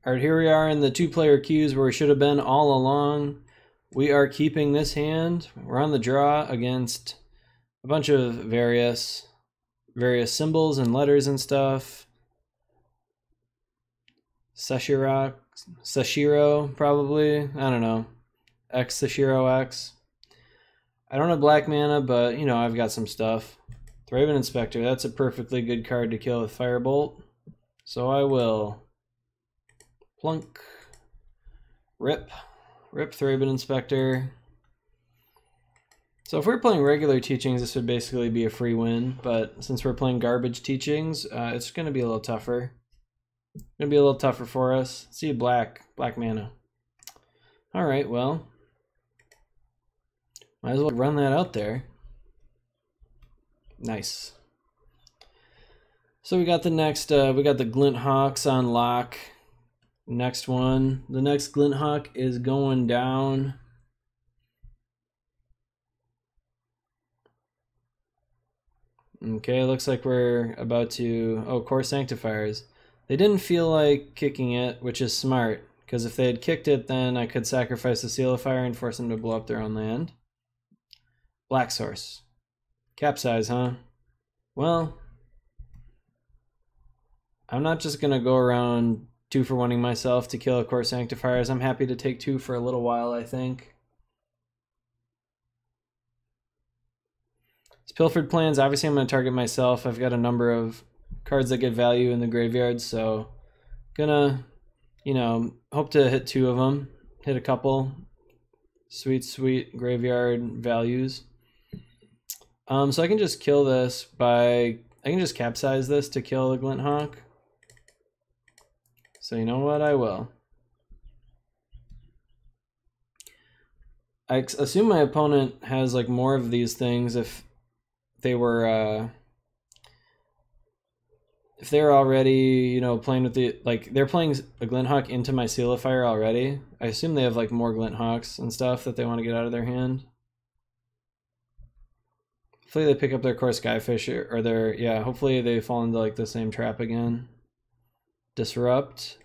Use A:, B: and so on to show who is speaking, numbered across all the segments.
A: All right, here we are in the two-player queues where we should have been all along. We are keeping this hand. We're on the draw against a bunch of various symbols and letters and stuff. Sashiro, probably. I don't know. X Sashiro X. I don't have black mana, but you know, I've got some stuff. Thraben Inspector, that's a perfectly good card to kill with Firebolt. So I will plunk. Rip Thraben Inspector. So if we're playing regular teachings, this would basically be a free win, but since we're playing garbage teachings, it's going to be a little tougher. Gonna be a little tougher for us. Let's see, black mana. All right, well, might as well run that out there. Nice. So we got the next, we got the Glint Hawks on lock. Next one, the next Glint Hawk is going down. Okay, looks like we're about to, oh, Core Sanctifiers. They didn't feel like kicking it, which is smart, because if they had kicked it, then I could sacrifice the Seal of Fire and force them to blow up their own land. Black Source. Capsize, huh? Well, I'm not just going to go around 2-for-1ing myself to kill a Core Sanctifiers. I'm happy to take 2 for a little while, I think. It's Pilfered Plans. Obviously, I'm going to target myself. I've got a number of cards that get value in the graveyard, so gonna, you know, hope to hit 2 of them. Hit a couple. Sweet graveyard values. So I can just kill this by... I can just capsize this to kill the Glint Hawk. So you know what? I will. I assume my opponent has like more of these things if they were already, you know, playing with the, like, they're playing a Glint Hawk into my Seal of Fire already. I assume they have like more Glint Hawks and stuff that they want to get out of their hand. Hopefully they pick up their Core Skyfish, or their, yeah, hopefully they fall into like the same trap again. Disrupt.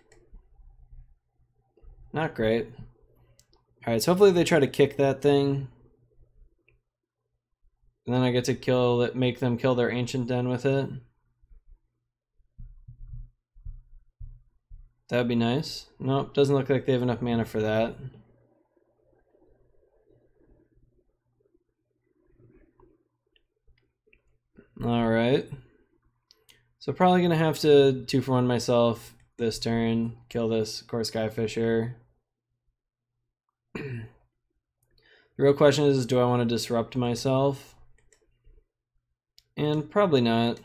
A: Not great. Alright, so hopefully they try to kick that thing. And then I get to kill it, make them kill their Ancient Den with it. That'd be nice. Nope, doesn't look like they have enough mana for that. Alright. So probably gonna have to 2-for-1 myself this turn, kill this Core Skyfisher. The real question is, do I want to disrupt myself? And probably not.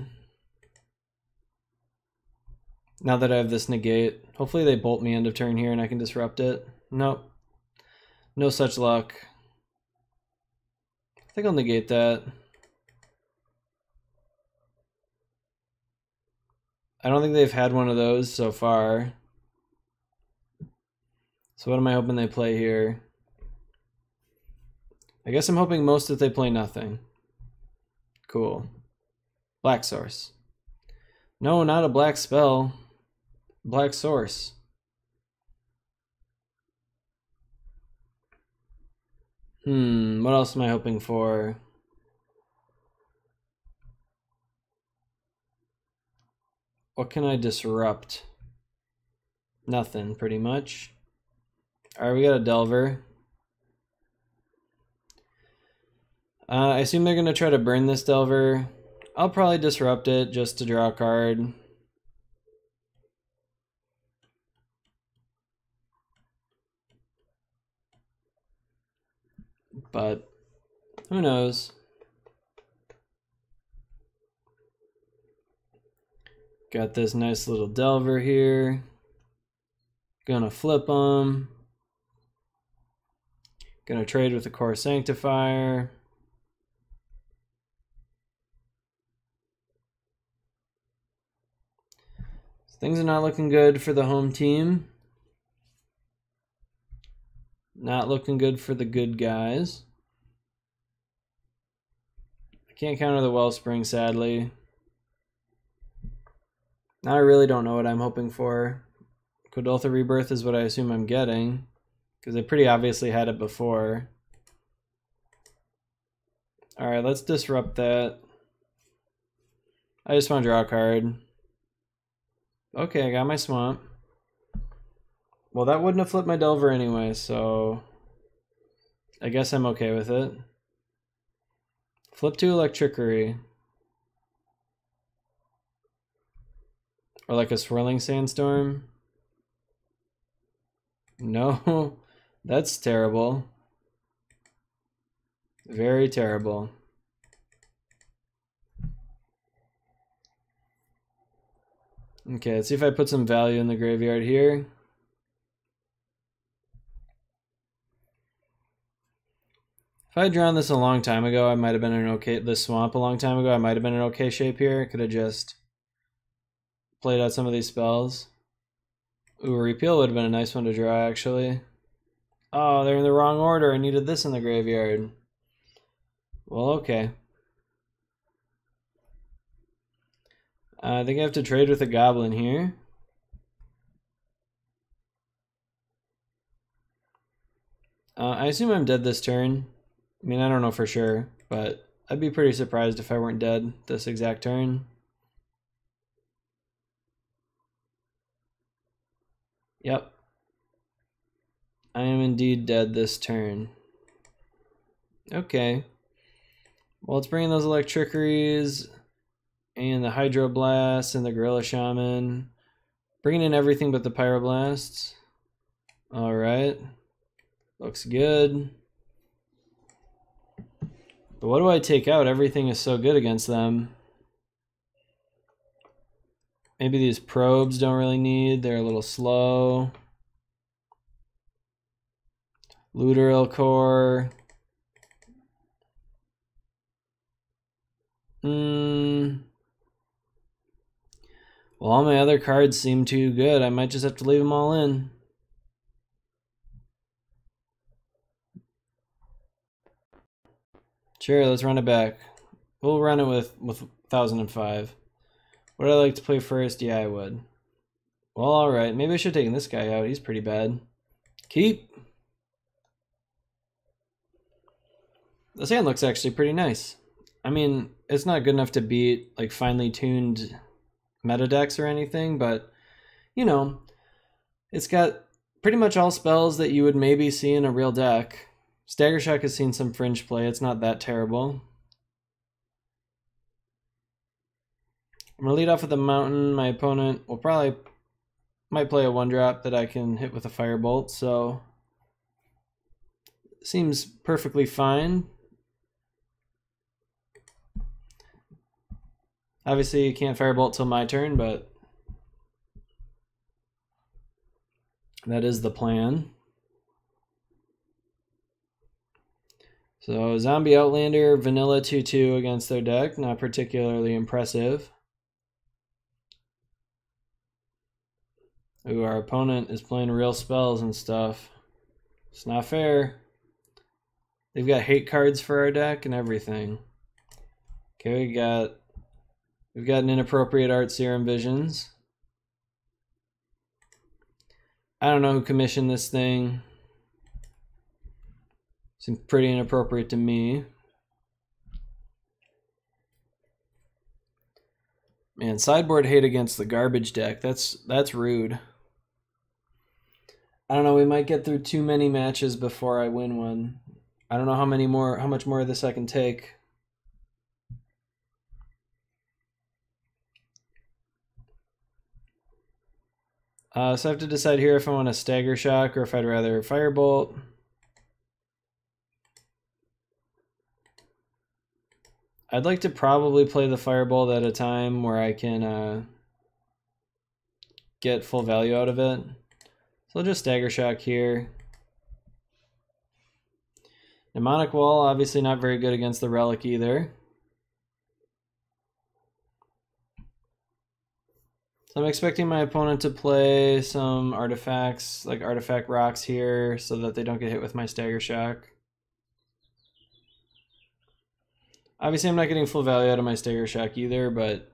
A: Now that I have this negate, hopefully they bolt me end of turn here and I can disrupt it. Nope. No such luck. I think I'll negate that. I don't think they've had one of those so far. So what am I hoping they play here? I guess I'm hoping most that they play nothing. Cool. Black Source. No, not a black spell. Black Source. What else am I hoping for? What can I disrupt? Nothing, pretty much. Alright, we got a Delver. I assume they're going to try to burn this Delver. I'll probably disrupt it just to draw a card. But who knows? Got this nice little Delver here. Gonna flip them. Gonna trade with the Core Sanctifier. Things are not looking good for the home team. Not looking good for the good guys. I can't counter the Wellspring, sadly. Now I really don't know what I'm hoping for. Kuldotha Rebirth is what I assume I'm getting, because I pretty obviously had it before. Alright, let's disrupt that. I just want to draw a card. Okay, I got my swamp. Well, that wouldn't have flipped my Delver anyway, so I guess I'm okay with it. Flip to Electrickery. Or like a Swirling Sandstorm. No, that's terrible. Very terrible. Okay, let's see if I put some value in the graveyard here. If I had drawn this a long time ago, I might have been in okay. This swamp a long time ago, I might have been in okay shape here. Could have just played out some of these spells. Ooh, Repeal would have been a nice one to draw, actually. Oh, they're in the wrong order. I needed this in the graveyard. Well, okay. I think I have to trade with a goblin here. I assume I'm dead this turn. I mean, I don't know for sure, but I'd be pretty surprised if I weren't dead this exact turn. Yep. I am indeed dead this turn. Okay. Well, let's bring in those Electrickeries and the Hydroblast and the Gorilla Shaman. Bringing in everything but the Pyroblasts. Alright. Looks good. But what do I take out? Everything is so good against them. Maybe these probes don't really need. They're a little slow. Looteril Core. Well, all my other cards seem too good. I might just have to leave them all in. Sure, let's run it back. We'll run it with 1005. Would I like to play first? Yeah, I would. Well, alright. Maybe I should have taken this guy out. He's pretty bad. Keep. This hand looks actually pretty nice. I mean, it's not good enough to beat like finely tuned meta decks or anything, but you know, it's got pretty much all spells that you would maybe see in a real deck. Stagger Shock has seen some fringe play. It's not that terrible. I'm gonna lead off with a mountain. My opponent will might play a 1-drop that I can hit with a Firebolt, so seems perfectly fine. Obviously, you can't Firebolt till my turn, but that is the plan. So, Zombie Outlander, Vanilla 2/2 against their deck. Not particularly impressive. Ooh, our opponent is playing real spells and stuff. It's not fair. They've got hate cards for our deck and everything. Okay, we've got an Inappropriate Art Serum Visions. I don't know who commissioned this thing. Seems pretty inappropriate to me. Man, sideboard hate against the garbage deck. That's rude. I don't know, we might get through too many matches before I win one. I don't know how much more of this I can take. So I have to decide here if I want a Stagger Shock or if I'd rather Firebolt. I'd like to probably play the Firebolt at a time where I can get full value out of it. So I'll just Stagger Shock here. Mnemonic Wall, obviously not very good against the Relic either. So I'm expecting my opponent to play some artifacts, like Artifact Rocks here, so that they don't get hit with my Stagger Shock. Obviously, I'm not getting full value out of my Stagger Shock either, but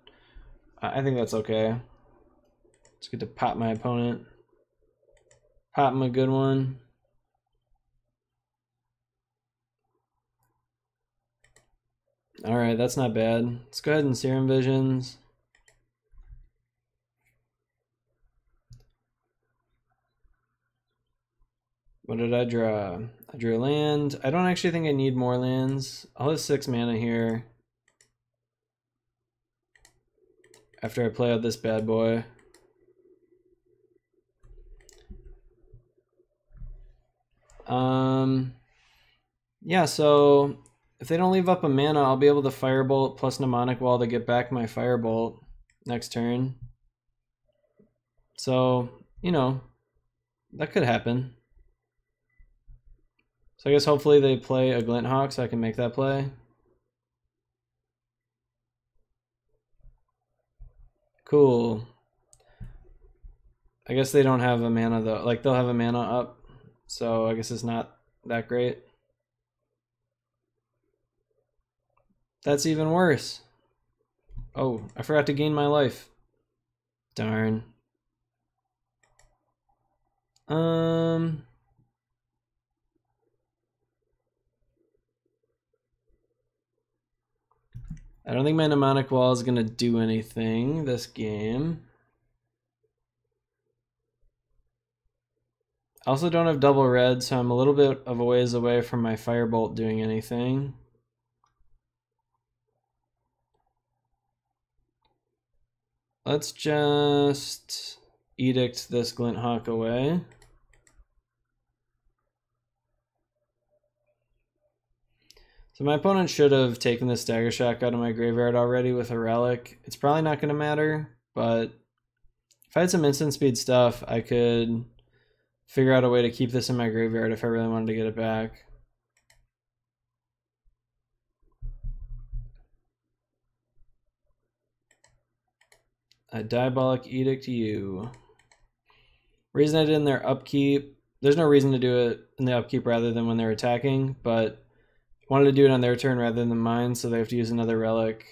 A: I think that's okay. It's good to pop my opponent. Pop him a good one. Alright, that's not bad. Let's go ahead and Serum Visions. What did I draw? I drew a land. I don't actually think I need more lands. I'll have 6 mana here after I play out this bad boy. Yeah, so if they don't leave up a mana, I'll be able to Firebolt plus Mnemonic Wall to get back my Firebolt next turn. So, you know, that could happen. So I guess hopefully they play a Glinthawk so I can make that play. Cool. I guess they don't have a mana though. Like they'll have a mana up. So I guess it's not that great. That's even worse. Oh, I forgot to gain my life. Darn. I don't think my Mnemonic Wall is gonna do anything this game. I also don't have double red, so I'm a little bit of a ways away from my Firebolt doing anything. Let's just Edict this Glinthawk away. So my opponent should have taken the Stagger Shock out of my graveyard already with a relic. It's probably not going to matter, but if I had some instant speed stuff, I could figure out a way to keep this in my graveyard if I really wanted to get it back. A Diabolic Edict you. Reason I did in their upkeep, there's no reason to do it in the upkeep rather than when they're attacking, but wanted to do it on their turn rather than mine, so they have to use another relic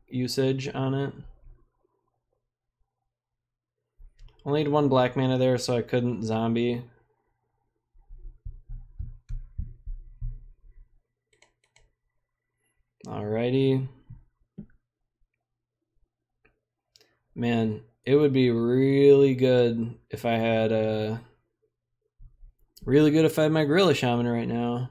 A: usage on it. Only had 1 black mana there, so I couldn't zombie. Alrighty. Man, it would be really good if I had my Gorilla Shaman right now.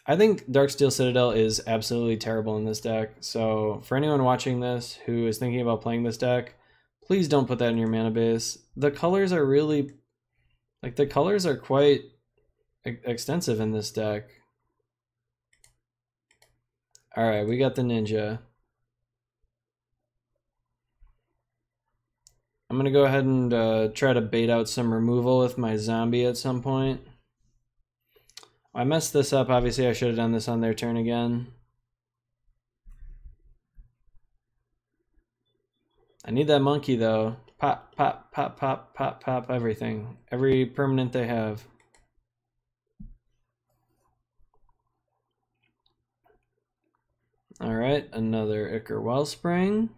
A: I think Darksteel Citadel is absolutely terrible in this deck. So for anyone watching this who is thinking about playing this deck, please don't put that in your mana base. The colors are really, like the colors are quite extensive in this deck. All right, we got the Ninja. I'm gonna go ahead and try to bait out some removal with my zombie at some point. I messed this up. Obviously, I should have done this on their turn again. I need that monkey, though. Pop, pop, pop, pop, pop, pop, everything. Every permanent they have. All right, another Ichor Wellspring.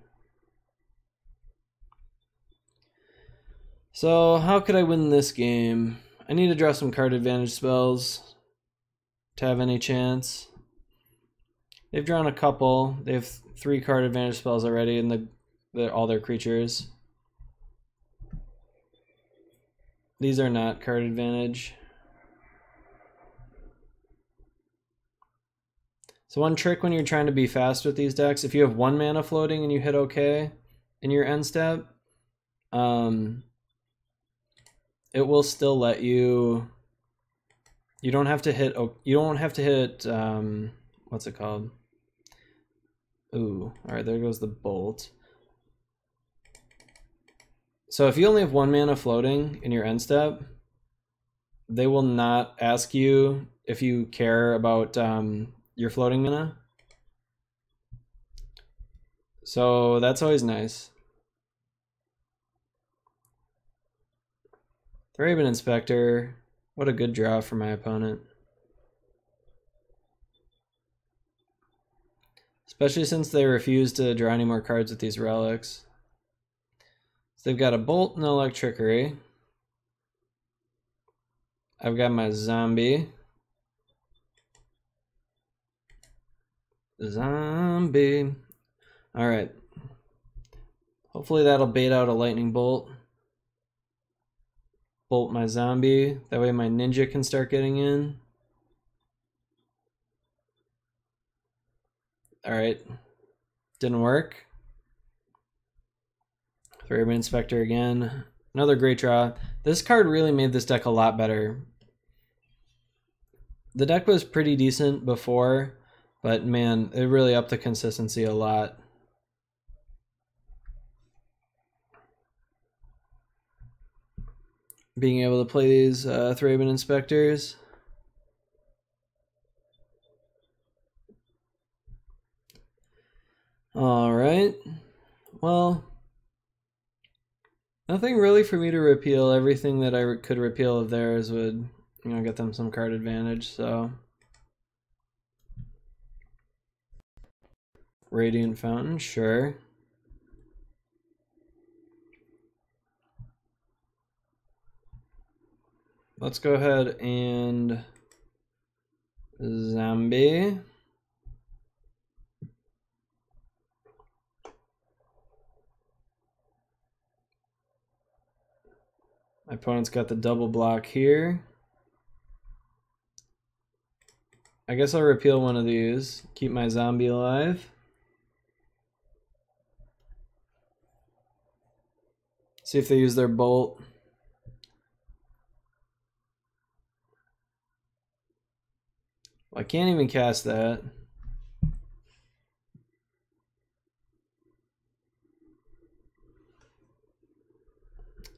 A: So, how could I win this game? I need to draw some card advantage spells to have any chance. They've drawn a couple. They have 3 card advantage spells already in all their creatures. These are not card advantage. So one trick when you're trying to be fast with these decks, if you have 1 mana floating and you hit OK in your end step, it will still let you. You don't have to hit. What's it called? Ooh, all right. There goes the bolt. So if you only have 1 mana floating in your end step, they will not ask you if you care about your floating mana. So that's always nice. Thraben Inspector, what a good draw for my opponent. Especially since they refuse to draw any more cards with these relics. So they've got a Bolt and Electrickery. I've got my Zombie. Zombie. Alright. Hopefully that'll bait out a Lightning Bolt. Bolt my Zombie. That way my Ninja can start getting in. Alright. Didn't work. Thraben Inspector again. Another great draw. This card really made this deck a lot better. The deck was pretty decent before, but man, it really upped the consistency a lot. Being able to play these Thraben Inspectors. Alright. Well, nothing really for me to repeal. Everything that I could repeal of theirs would, you know, get them some card advantage, so. Radiant Fountain, sure. Let's go ahead and Zombie. My opponent's got the double block here. I guess I'll repeal one of these, keep my Zombie alive. See if they use their Bolt. Well, I can't even cast that.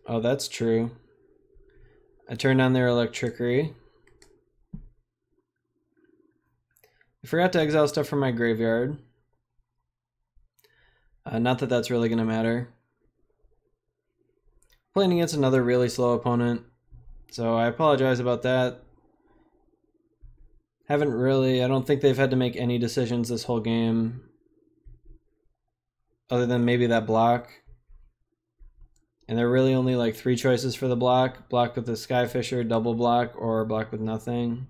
A: Oh, that's true. I turned on their Electrickery. I forgot to exile stuff from my graveyard. Not that that's really going to matter. Playing against another really slow opponent, so I apologize about that. I don't think they've had to make any decisions this whole game, other than maybe that block. And there are really only like 3 choices for the block. Block with the Skyfisher, double block, or block with nothing.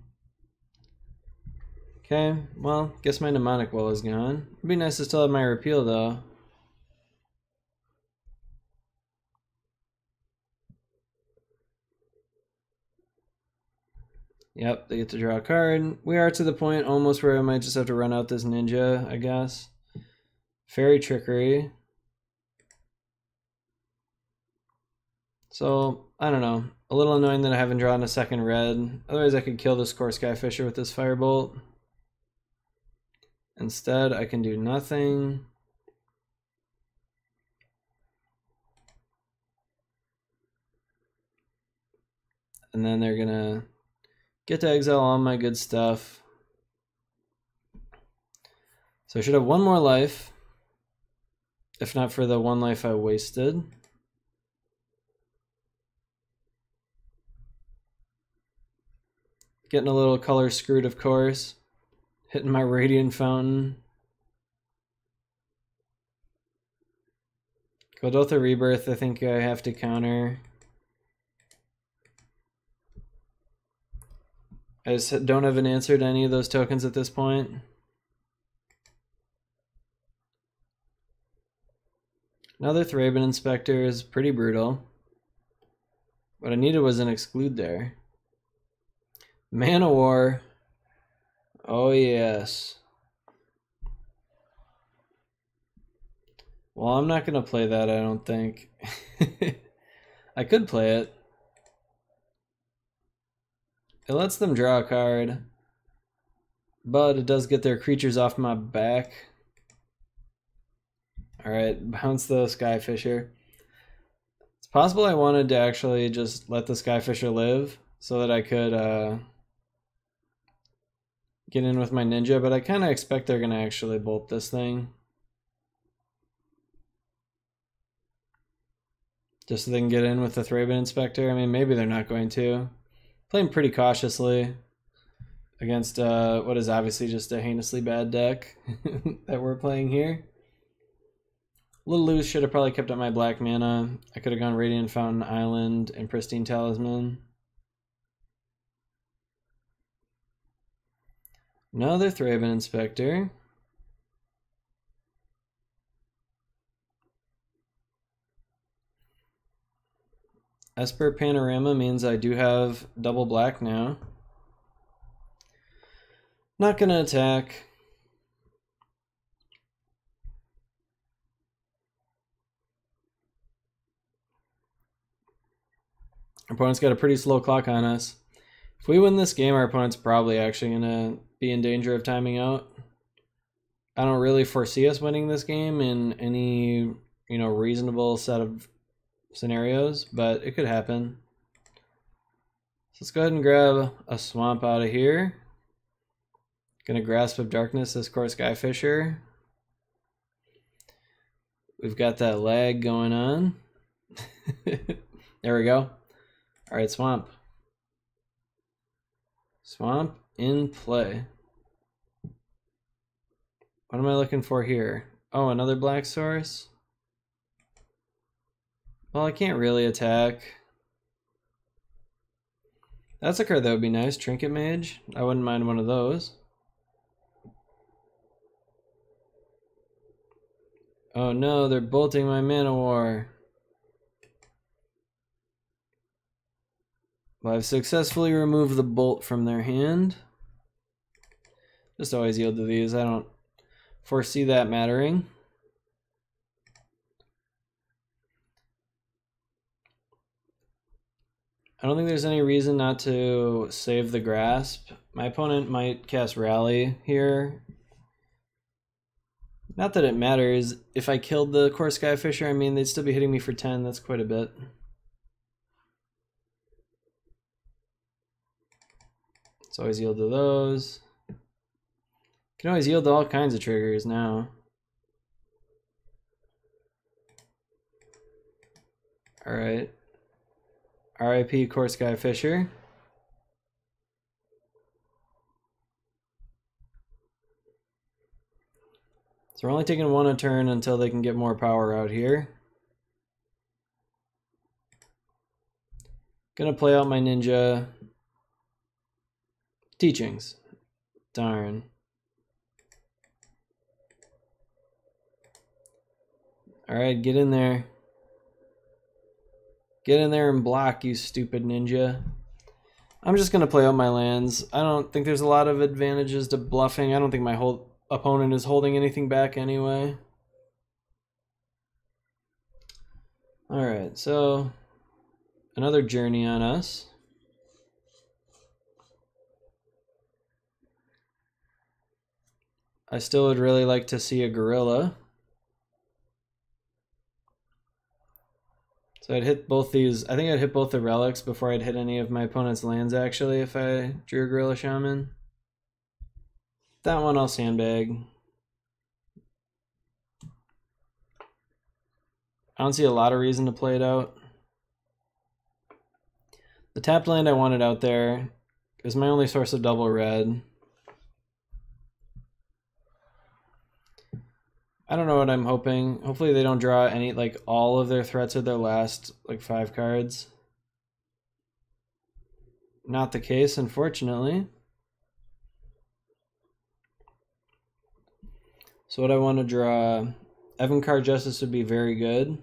A: Okay, well, guess my Mnemonic Well is gone. It'd be nice to still have my repeal though. Yep, they get to draw a card. We are to the point almost where I might just have to run out this Ninja, I guess. Fairy Trickery. So, I don't know. A little annoying that I haven't drawn a second red. Otherwise I could kill this core Skyfisher with this Firebolt. Instead, I can do nothing. And then they're gonna get to exile all my good stuff. So I should have one more life, if not for the one life I wasted. Getting a little color screwed, of course. Hitting my Radiant Fountain. Kuldotha Rebirth, I think I have to counter. I just don't have an answer to any of those tokens at this point. Another Thraben Inspector is pretty brutal. What I needed was an exclude there. Man of War. Oh yes. Well, I'm not going to play that, I don't think. I could play it. It lets them draw a card, but it does get their creatures off my back. Alright, bounce the Skyfisher. It's possible I wanted to actually just let the Skyfisher live so that I could get in with my Ninja, but I kind of expect they're going to actually bolt this thing. Just so they can get in with the Thraben Inspector. I mean, maybe they're not going to. Playing pretty cautiously against what is obviously just a heinously bad deck that we're playing here. little loose, should have probably kept up my black mana. I could have gone Radiant Fountain Island and Pristine Talisman. Another Thraben Inspector. Esper Panorama means I do have double black now. Not gonna attack. Our opponent's got a pretty slow clock on us. If we win this game, our opponent's probably actually gonna be in danger of timing out. I don't really foresee us winning this game in any, reasonable set of scenarios, but it could happen. So let's go ahead and grab a swamp out of here. Gonna Grasp of Darkness this Core Skyfisher. We've got that lag going on. There we go. Alright, swamp. Swamp in play. What am I looking for here? Oh, another black source? Well, I can't really attack. That's a card that would be nice. Trinket Mage. I wouldn't mind one of those. Oh no, they're bolting my Mana War. Well, I've successfully removed the bolt from their hand. Just always yield to these. I don't foresee that mattering. I don't think there's any reason not to save the Grasp. My opponent might cast Rally here. Not that it matters. If I killed the Core Skyfisher, I mean, they'd still be hitting me for 10. That's quite a bit. Let's always yield to those. Can always yield to all kinds of triggers now. Alright. RIP Core Skyfisher. So we're only taking one a turn until they can get more power out here. Gonna play out my ninja teachings. Darn. Alright, get in there. Get in there and block, you stupid ninja. I'm just gonna play out my lands. I don't think there's a lot of advantages to bluffing. I don't think my whole opponent is holding anything back anyway. Alright, so another journey on us. I still would really like to see a gorilla. So I'd hit both these. I think I'd hit both the relics before I'd hit any of my opponent's lands actually if I drew a Gorilla Shaman. That one I'll sandbag. I don't see a lot of reason to play it out. The tapped land I wanted out there is my only source of double red. I don't know what I'm hoping. Hopefully they don't draw any, like, all of their threats of their last, like, 5 cards. Not the case, unfortunately. So what I want to draw, Evencar Justice would be very good.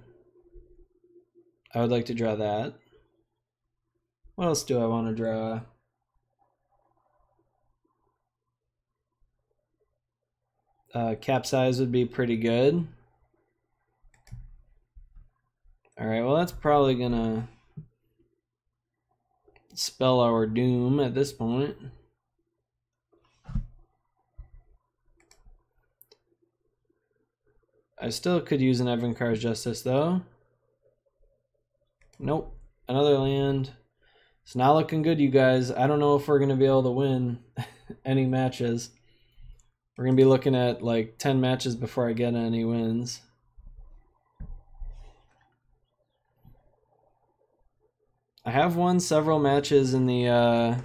A: I would like to draw that. What else do I want to draw? Capsize would be pretty good. Alright, well that's probably gonna spell our doom at this point. I still could use an Evencar's Justice though. Nope, another land. It's not looking good, you guys. I don't know if we're gonna be able to win any matches. We're going to be looking at like 10 matches before I get any wins. I have won several matches in the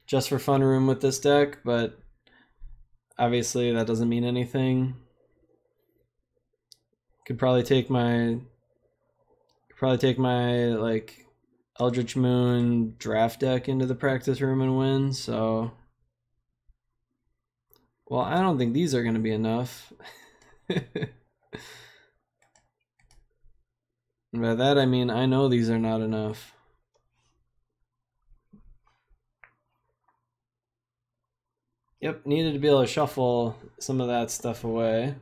A: Just for Fun room with this deck, but obviously that doesn't mean anything. Could probably take my like Eldritch Moon draft deck into the practice room and win, so well, I don't think these are going to be enough. And by that I mean I know these are not enough. Yep, needed to be able to shuffle some of that stuff away.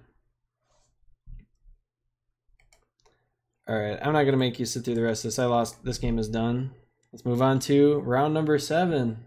A: Alright, I'm not going to make you sit through the rest of this. I lost. This game is done. Let's move on to round number 7.